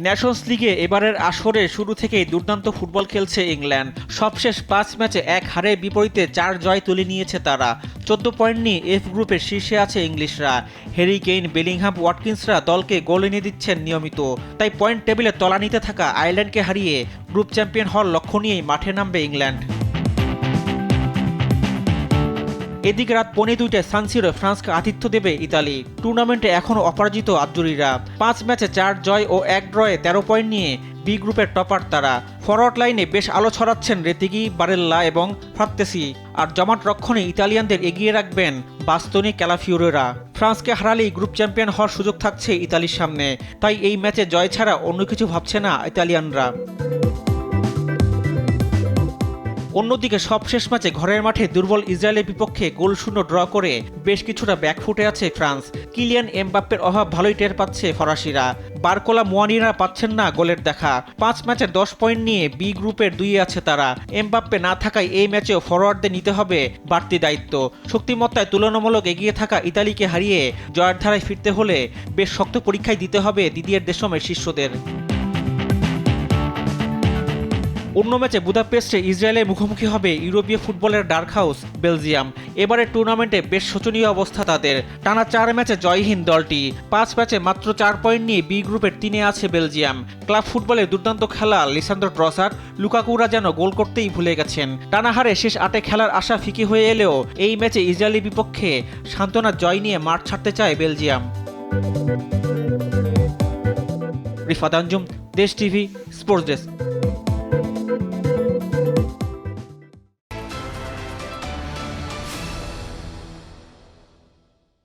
Nations লিগে এবারের আসরে শুরু থেকেই দুর্দান্ত ফুটবল খেলছে ইংল্যান্ড। সবশেষ ৫ ম্যাচে ১ হারের বিপরীতে ৪ জয় তুলে নিয়েছে তারা। ১৪ পয়েন্ট নিয়ে এফ গ্রুপের শীর্ষে আছে ইংলিশরা। হ্যারি কেইন, বেলিংহাম, ওয়াটকিন্সরা দলকে গোল এনে দিচ্ছেন নিয়মিত। তাই পয়েন্ট টেবিলে তলানিতে থাকা আয়ারল্যান্ডকে হারিয়ে গ্রুপ চ্যাম্পিয়ন হওয়ার লক্ষ্য নিয়েই মাঠে নামবে ইংল্যান্ড। এদিকে রাত ২:২টায় সান সিরোয় ফ্রান্সকে আতিথ্য দেবে ইতালি। টুর্নামেন্টে এখনও অপরাজিত আজ্জুরিরা। ৫ ম্যাচে ৪ জয় ও ১ ড্রয়ে ১৩ পয়েন্ট নিয়ে বি গ্রুপের টপার তারা। ফরওয়ার্ড লাইনে বেশ আলো ছড়াচ্ছেন রেতিগি, বারেল্লা এবং ফ্রাত্তেসি। আর জমাট রক্ষণে ইতালিয়ানদের এগিয়ে রাখবেন বাস্তনি, ক্যালাফিওরেরা। ফ্রান্সকে হারালেই গ্রুপ চ্যাম্পিয়ন হওয়ার সুযোগ থাকছে ইতালির সামনে। তাই এই ম্যাচে জয় ছাড়া অন্য কিছু ভাবছে না ইতালিয়ানরা। অন্যদিকে সবশেষ ম্যাচে ঘরের মাঠে দুর্বল ইসরায়েলের বিপক্ষে গোলশূন্য ড্র করে বেশ কিছুটা ব্যাকফুটে আছে ফ্রান্স। কিলিয়ান এমবাপ্পের অভাব ভালোই টের পাচ্ছে ফরাসিরা। বারকোলা, মুয়ানিরা পাচ্ছেন না গোলের দেখা। ৫ ম্যাচে ১০ পয়েন্ট নিয়ে বি গ্রুপের ২ আছে তারা। এমবাপ্পে না থাকায় এই ম্যাচেও ফরোয়ার্ডদের নিতে হবে বাড়তি দায়িত্ব। শক্তিমত্তায় তুলনামূলক এগিয়ে থাকা ইতালিকে হারিয়ে জয়ের ধারায় ফিরতে হলে বেশ শক্ত পরীক্ষায় দিতে হবে দিদিয়ের দেশমের শিষ্যদের। অন্য ম্যাচে বুদাপেস্টে ইসরায়েলের মুখোমুখি হবে ইউরোপীয় ফুটবলের ডার্ক হাউস বেলজিয়াম। এবারের টুর্নামেন্টে বেশ শোচনীয় অবস্থা তাদের। টানা ৪ ম্যাচে জয়হীন দলটি। ৫ ম্যাচে মাত্র ৪ পয়েন্ট নিয়ে বি গ্রুপের ৩ আছে বেলজিয়াম। ক্লাব ফুটবলের দুর্দান্ত খেলা লিসান্দ্রো ট্রসার্ড, লুকাকুরা যেন গোল করতেই ভুলে গেছেন। টানা হারে শেষ ৮-এ খেলার আশা ফিকে হয়ে এলেও এই ম্যাচে ইসরায়েলের বিপক্ষে সান্ত্বনার জয় নিয়ে মাঠ ছাড়তে চায় বেলজিয়াম। রিফাত আঞ্জুম, দেশ টিভি, স্পোর্টস ডেস্ক।